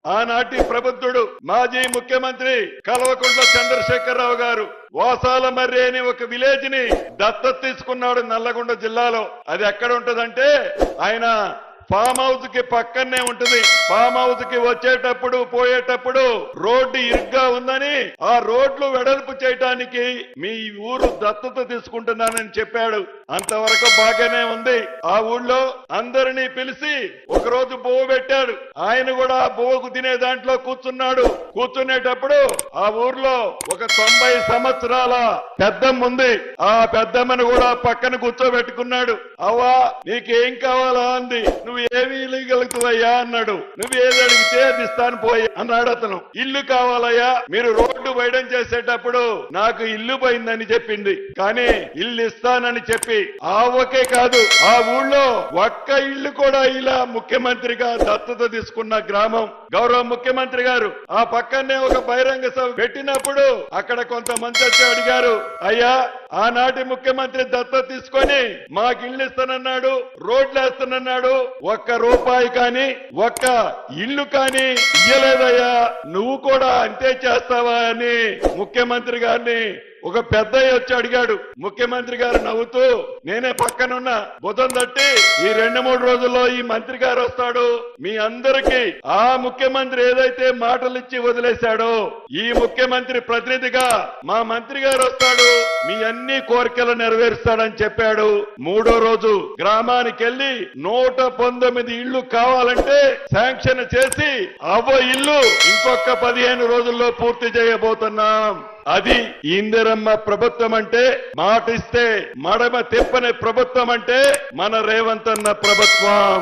ఆనాటి ప్రబుద్ధుడు మాజీ ముఖ్యమంత్రి కల్వకుంట్ల చంద్రశేఖరరావు గారు వాసాల మర్రి అని ఒక విలేజ్ ని దత్తత తీసుకున్నాడు నల్లగొండ జిల్లాలో. అది ఎక్కడ ఉంటదంటే ఆయన ఫామ్ హౌస్ కి పక్కనే ఉంటుంది. ఫామ్ హౌస్ కి వచ్చేటప్పుడు పోయేటప్పుడు రోడ్డు ఇరుగ్గా ఉందని ఆ రోడ్లు వెడల్పు చేయడానికి మీ ఊరు దత్తత తీసుకుంటున్నానని చెప్పాడు. అంతవరకు బాగానే ఉంది. ఆ ఊళ్ళో అందరినీ పిలిచి ఒక రోజు బువ్వ పెట్టాడు. ఆయన కూడా ఆ బువ్వకు తినే దాంట్లో కూర్చున్నాడు. కూర్చునేటప్పుడు ఆ ఊర్లో ఒక 90 సంవత్సరాల పెద్దమ్మ ఉంది. ఆ పెద్దమ్మను కూడా పక్కన కూర్చోబెట్టుకున్నాడు. అవ్వా నీకేం కావాలా అంది. నువ్వు ఏమి ఇవ్వగలుగుతావయ్యా అన్నాడు. నువ్వు ఏది అడిగితే అది ఇస్తాను పోయి అన్నాడు అతను. ఇల్లు కావాలయ్యా, మీరు రోడ్డు వైడం చేసేటప్పుడు నాకు ఇల్లు పోయిందని చెప్పింది, కానీ ఇల్లు ఇస్తానని చెప్పి ఒకే కాదు ఆ ఊళ్ళో ఒక్క ఇల్లు కూడా ఇలా ముఖ్యమంత్రిగా దత్తత తీసుకున్న గ్రామం. గౌరవ ముఖ్యమంత్రి గారు ఆ పక్కనే ఒక బహిరంగ సభ పెట్టినప్పుడు అక్కడ కొంతమంది వచ్చి అడిగారు, అయ్యా ఆనాటి ముఖ్యమంత్రి దత్తత తీసుకొని మాకు ఇల్లు ఇస్తానన్నాడు, రోడ్లు వేస్తానన్నాడు, ఒక్క రూపాయి కానీ ఒక్క ఇల్లు కానీ ఇయ్యలేదయ్యా, నువ్వు కూడా అంతే చేస్తావా అని ముఖ్యమంత్రి గారిని ఒక పెద్దయ్య వచ్చి అడిగాడు. ముఖ్యమంత్రి గారు నవ్వుతూ నేనే పక్కనున్న భుజం తట్టి ఈ 2-3 రోజుల్లో ఈ మంత్రి గారు వస్తాడు, మీ అందరికీ ఆ ముఖ్యమంత్రి ఏదైతే మాటలు ఇచ్చి వదిలేశాడో ఈ ముఖ్యమంత్రి ప్రతినిధిగా మా మంత్రి గారు వస్తాడు, మీ అన్ని కోరికలు నెరవేరుస్తాడని చెప్పాడు. 3వ రోజు గ్రామానికి వెళ్లి 119 ఇళ్లు కావాలంటే శాంక్షన్ చేసి ఇల్లు ఇంకొక 15 రోజుల్లో పూర్తి చేయబోతున్నాం. అది ఇందిరమ్మ ప్రభుత్వం అంటే, మాటిస్తే మడమ తిప్పని ప్రభుత్వం అంటే మన రేవంత్ అన్న ప్రభుత్వం.